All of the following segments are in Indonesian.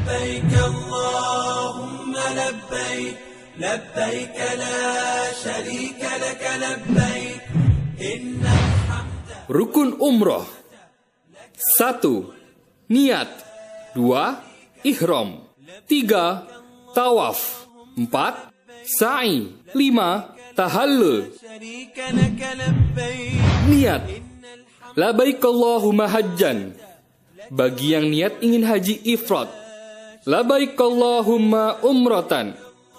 لبيك اللهم لبيك لبيك لا شريك لك لبيك إن الحمد. Rukun umroh. 1. Niat. 2. Ihram. 3. Tawaf. 4. Sa'i. 5. Tahallul. شريك لك لبيك. Niat. Labaik Allahumma hajjan. Bagi yang niat ingin haji ifrad. Labaik Allahumma umratan.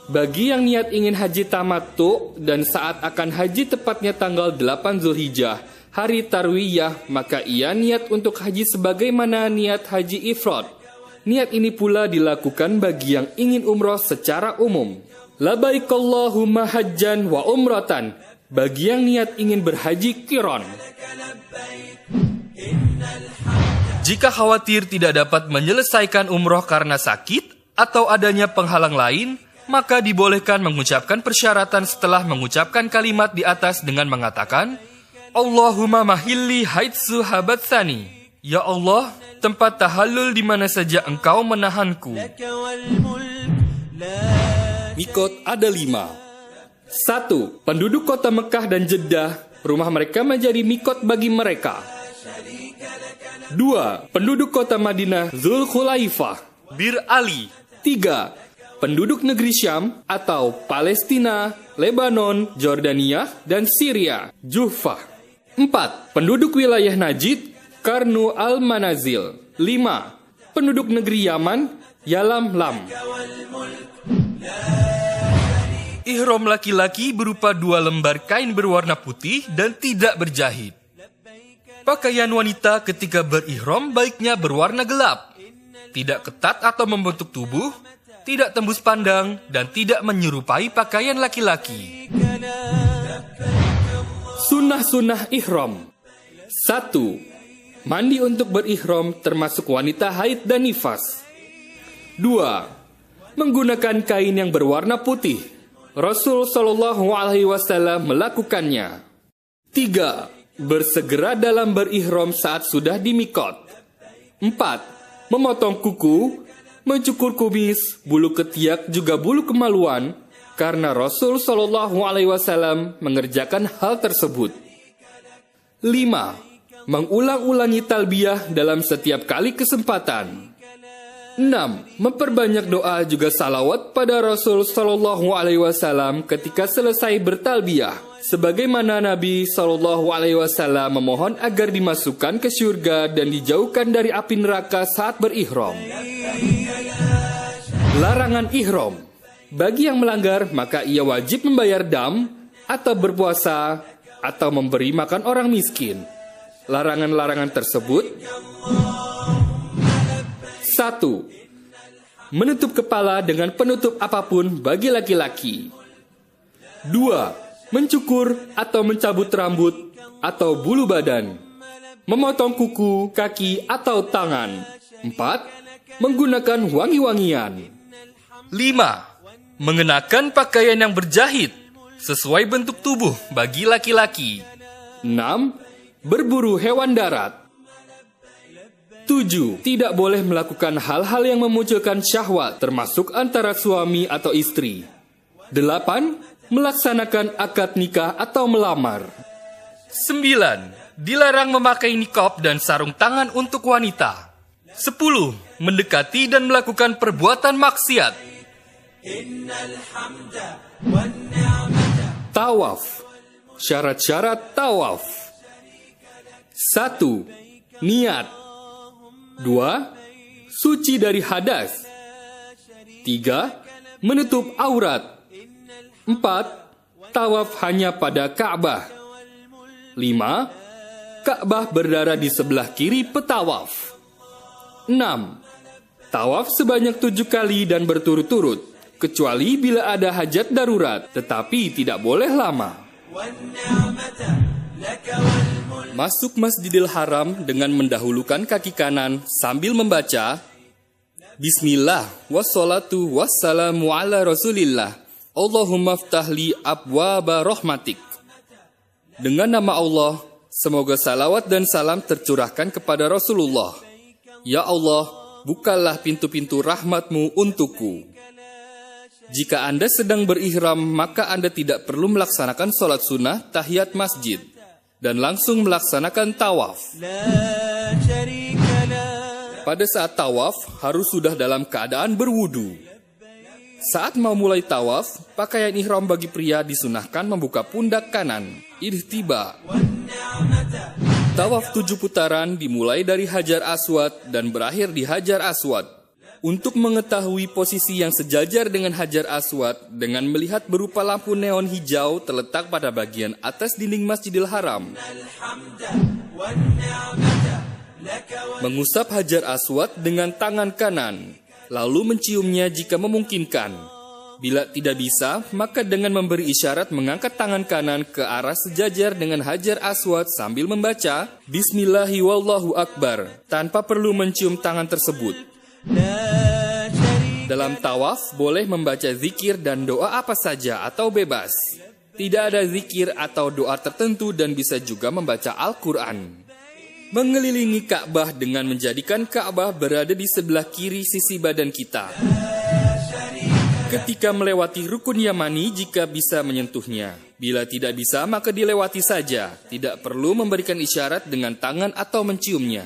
Bagi yang niat ingin haji tamattu dan saat akan haji tepatnya tanggal 8 Zulhijjah, hari tarwiyah, maka ia niat untuk haji sebagaimana niat haji ifrad. Niat ini pula dilakukan bagi yang ingin umroh secara umum. Labaik Allahumma hajjan wa umratan. Bagi yang niat ingin berhaji qiran. Jika khawatir tidak dapat menyelesaikan umroh karena sakit atau adanya penghalang lain, maka dibolehkan mengucapkan persyaratan setelah mengucapkan kalimat di atas dengan mengatakan, Allahumma mahilli haitsu habatsani. Ya Allah, tempat tahallul di mana saja Engkau menahanku. Mikot ada 5. 1. Penduduk kota Mekah dan Jeddah, rumah mereka menjadi mikot bagi mereka. 2. Penduduk kota Madinah, Zulkhulaifah, Bir Ali. 3. Penduduk negeri Syam atau Palestina, Lebanon, Jordania, dan Syria, Juhfah. 4. Penduduk wilayah Najd, Karnu al-Manazil. 5. Penduduk negeri Yaman, Yalam Lam. Ihram laki-laki berupa 2 lembar kain berwarna putih dan tidak berjahit. Pakaian wanita ketika berihram baiknya berwarna gelap, tidak ketat atau membentuk tubuh, tidak tembus pandang, dan tidak menyerupai pakaian laki-laki. Sunnah-sunnah ihram. 1. Mandi untuk berihram termasuk wanita haid dan nifas. 2. Menggunakan kain yang berwarna putih. Rasul Shallallahu Alaihi Wasallam melakukannya. 3. Bersegera dalam berihram saat sudah di mikot. 4. Memotong kuku, mencukur kumis, bulu ketiak juga bulu kemaluan, karena Rasul Shallallahu Alaihi Wasallam mengerjakan hal tersebut. 5. Mengulang-ulangi talbiyah dalam setiap kali kesempatan. 6. Memperbanyak doa juga salawat pada Rasul Shallallahu Alaihi Wasallam ketika selesai bertalbiyah, sebagaimana Nabi Shallallahu Alaihi Wasallam memohon agar dimasukkan ke syurga dan dijauhkan dari api neraka saat berihram. Larangan ihram. Bagi yang melanggar, maka ia wajib membayar dam atau berpuasa atau memberi makan orang miskin. Larangan-larangan tersebut: 1. Menutup kepala dengan penutup apapun bagi laki-laki. 2. Mencukur atau mencabut rambut atau bulu badan. Memotong kuku, kaki, atau tangan. 4. Menggunakan wangi-wangian. 5. Mengenakan pakaian yang berjahit sesuai bentuk tubuh bagi laki-laki. 6. Berburu hewan darat. 7. Tidak boleh melakukan hal-hal yang memunculkan syahwat, termasuk antara suami atau istri. 8. Melaksanakan akad nikah atau melamar. 9. Dilarang memakai niqab dan sarung tangan untuk wanita. 10. Mendekati dan melakukan perbuatan maksiat. Tawaf. Syarat-syarat tawaf. 1. Niat. 2. Suci dari hadas. 3. Menutup aurat. 4. Tawaf hanya pada Ka'bah. 5. Ka'bah berada di sebelah kiri petawaf. 6. Tawaf sebanyak 7 kali dan berturut-turut, kecuali bila ada hajat darurat, tetapi tidak boleh lama. Masuk Masjidil Haram dengan mendahulukan kaki kanan sambil membaca Bismillah wassalatu wassalamu ala rasulillah Allahumma ftahli abwaba rahmatik. Dengan nama Allah, semoga salawat dan salam tercurahkan kepada Rasulullah. Ya Allah, bukalah pintu-pintu rahmat-Mu untukku. Jika Anda sedang berihram, maka Anda tidak perlu melaksanakan sholat sunnah tahiyat masjid dan langsung melaksanakan tawaf. لا شريك له. Pada saat tawaf, harus sudah dalam keadaan berwudu. Saat mau mulai tawaf, pakaian ihram bagi pria disunahkan membuka pundak kanan, irtiba. Tawaf 7 putaran dimulai dari Hajar Aswad dan berakhir di Hajar Aswad. Untuk mengetahui posisi yang sejajar dengan Hajar Aswad dengan melihat berupa lampu neon hijau terletak pada bagian atas dinding Masjidil Haram. Mengusap Hajar Aswad dengan tangan kanan, lalu menciumnya jika memungkinkan. Bila tidak bisa, maka dengan memberi isyarat mengangkat tangan kanan ke arah sejajar dengan Hajar Aswad sambil membaca Bismillahi wallahu akbar, tanpa perlu mencium tangan tersebut. لا شريك Dalam tawaf, boleh membaca zikir dan doa apa saja atau bebas. Tidak ada zikir atau doa tertentu dan bisa juga membaca Al-Quran. Mengelilingi Ka'bah dengan menjadikan Ka'bah berada di sebelah kiri sisi badan kita. Ketika melewati rukun Yamani jika bisa menyentuhnya. Bila tidak bisa, maka dilewati saja. Tidak perlu memberikan isyarat dengan tangan atau menciumnya.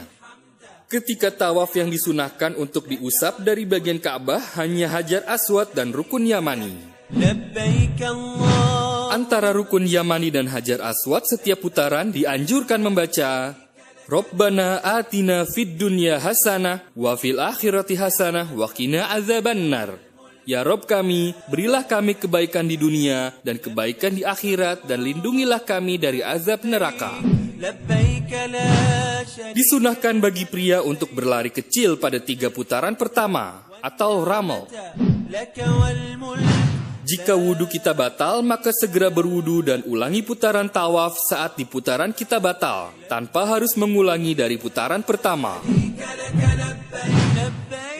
Ketika tawaf yang disunahkan untuk diusap dari bagian Ka'bah hanya Hajar Aswad dan rukun Yamani. لبيك الله. Antara rukun Yamani dan Hajar Aswad setiap putaran dianjurkan membaca Rabbana atina fid dunya hasanah wa fil akhirati hasanah wa qina azabannar. Ya Rob kami, berilah kami kebaikan di dunia dan kebaikan di akhirat dan lindungilah kami dari azab neraka. لبيك لا شريك Disunahkan bagi pria untuk berlari kecil pada 3 putaran pertama atau ramal. لك والملك. Jika wudhu kita batal, maka segera berwudhu dan ulangi putaran tawaf saat di putaran kita batal, tanpa harus mengulangi dari putaran pertama.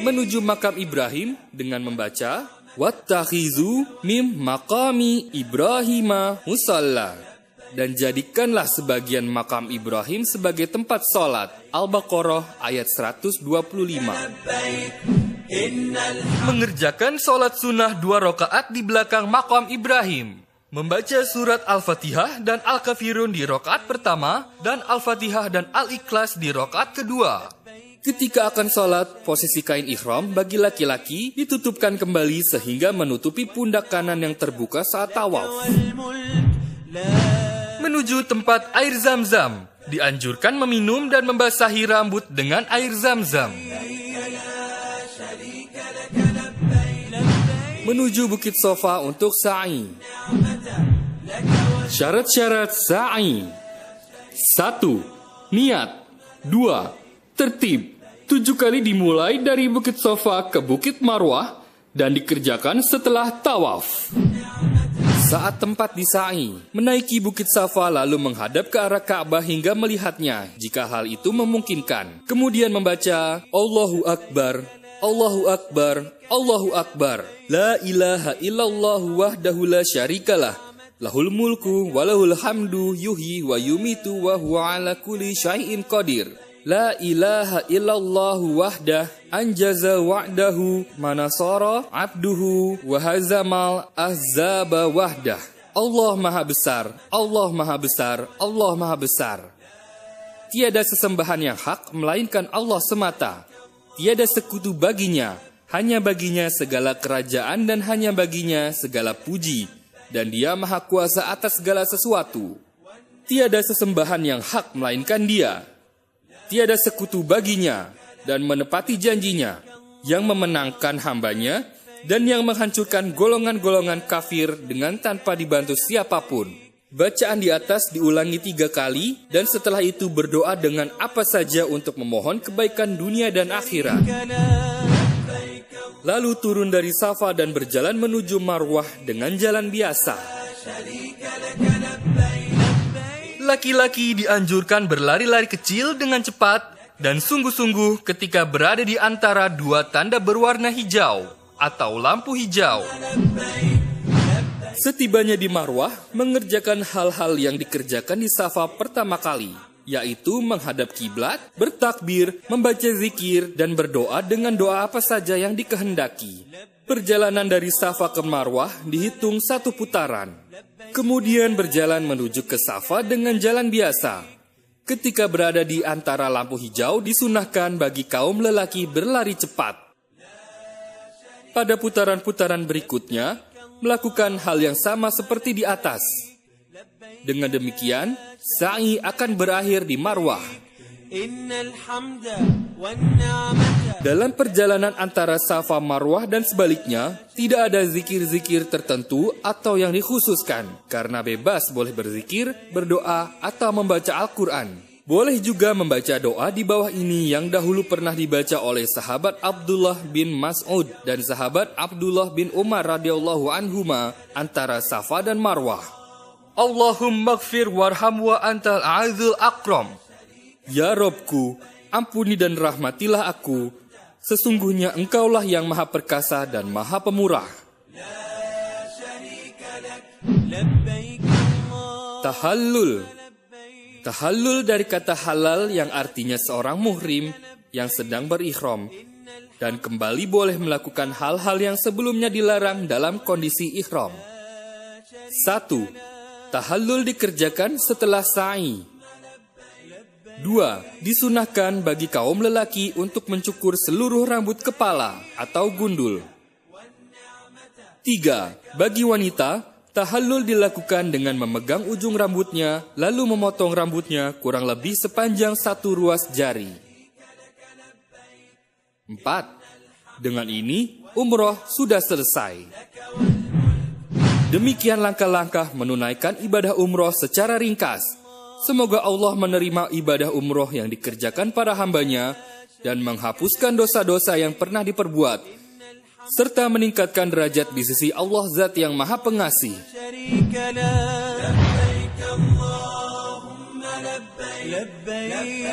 Menuju makam Ibrahim dengan membaca Wattakhizu mim maqami Ibrahima musalla, dan jadikanlah sebagian makam Ibrahim sebagai tempat sholat. Al-Baqarah ayat 125. Mengerjakan sholat sunnah 2 rakaat di belakang makam Ibrahim. Membaca surat Al-Fatihah dan Al-Kafirun di rakaat pertama dan Al-Fatihah dan Al-Ikhlas di rakaat kedua. Ketika akan sholat, posisi kain ihram bagi laki-laki ditutupkan kembali sehingga menutupi pundak kanan yang terbuka saat tawaf. Menuju tempat air Zam-Zam, dianjurkan meminum dan membasahi rambut dengan air Zam-Zam. Menuju Bukit Sofa untuk sa'i. Syarat-syarat sa'i: 1. Niat. 2. Tertib. 7 kali dimulai dari Bukit Sofa ke Bukit Marwah dan dikerjakan setelah tawaf. Saat tempat di sa'i, menaiki Bukit Safa lalu menghadap ke arah Ka'bah hingga melihatnya jika hal itu memungkinkan. Kemudian membaca Allahu Akbar, Allahu Akbar, Allahu Akbar. La ilaha illallah wahdahu la syarikalah. Lahul mulku walahul hamdu yuhyi wa yumitu wa huwa ala kulli syai'in qadir. La ilaha illallah wahdah anjaza wa'dahu manasara abduhu wa hazamal ahzaba wahdah. Allah Maha Besar, Allah Maha Besar, Allah Maha Besar. Tiada sesembahan yang hak melainkan Allah semata. Tiada sekutu baginya, hanya baginya segala kerajaan dan hanya baginya segala puji. Dan dia Maha Kuasa atas segala sesuatu. Tiada sesembahan yang hak melainkan Dia. Tiada sekutu baginya dan menepati janjinya, yang memenangkan hambanya dan yang menghancurkan golongan-golongan kafir dengan tanpa dibantu siapapun. Bacaan di atas diulangi 3 kali dan setelah itu berdoa dengan apa saja untuk memohon kebaikan dunia dan akhirat. Lalu turun dari Safa dan berjalan menuju Marwah dengan jalan biasa. Laki-laki dianjurkan berlari-lari kecil dengan cepat dan sungguh-sungguh ketika berada di antara 2 tanda berwarna hijau atau lampu hijau. Setibanya di Marwah, mengerjakan hal-hal yang dikerjakan di Safa pertama kali. yaitu menghadap kiblat, bertakbir, membaca zikir, dan berdoa dengan doa apa saja yang dikehendaki. Perjalanan dari Safa ke Marwah dihitung 1 putaran. Kemudian berjalan menuju ke Safa dengan jalan biasa. Ketika berada di antara lampu hijau, disunahkan bagi kaum lelaki berlari cepat. Pada putaran-putaran berikutnya, melakukan hal yang sama seperti di atas. Dengan demikian, sa'i akan berakhir di Marwah. Innal hamda wan ni'mata. Dalam perjalanan antara Safa Marwah dan sebaliknya, tidak ada zikir-zikir tertentu atau yang dikhususkan, karena bebas boleh berzikir, berdoa, atau membaca Al-Quran. Boleh juga membaca doa di bawah ini yang dahulu pernah dibaca oleh sahabat Abdullah bin Mas'ud dan sahabat Abdullah bin Umar radhiyallahu anhuma antara Safa dan Marwah. Allahumma gfir warham wa antal a'adzul akram. Ya Robku, ampuni dan rahmatilah aku. Sesungguhnya Engkaulah yang Maha Perkasa dan Maha Pemurah. Tahallul. Tahallul dari kata halal yang artinya seorang muhrim yang sedang berikhram dan kembali boleh melakukan hal-hal yang sebelumnya dilarang dalam kondisi ihram. 1. Tahallul dikerjakan setelah sa'i. 2. Disunahkan bagi kaum lelaki untuk mencukur seluruh rambut kepala atau gundul. 3. Bagi wanita, tahallul dilakukan dengan memegang ujung rambutnya, lalu memotong rambutnya kurang lebih sepanjang 1 ruas jari. 4. Dengan ini, umroh sudah selesai. Demikian langkah-langkah menunaikan ibadah umroh secara ringkas. Semoga Allah menerima ibadah umroh yang dikerjakan para hambanya dan menghapuskan dosa-dosa yang pernah diperbuat, serta meningkatkan derajat di sisi Allah Zat yang Maha Pengasih. لبيك اللهم لبيك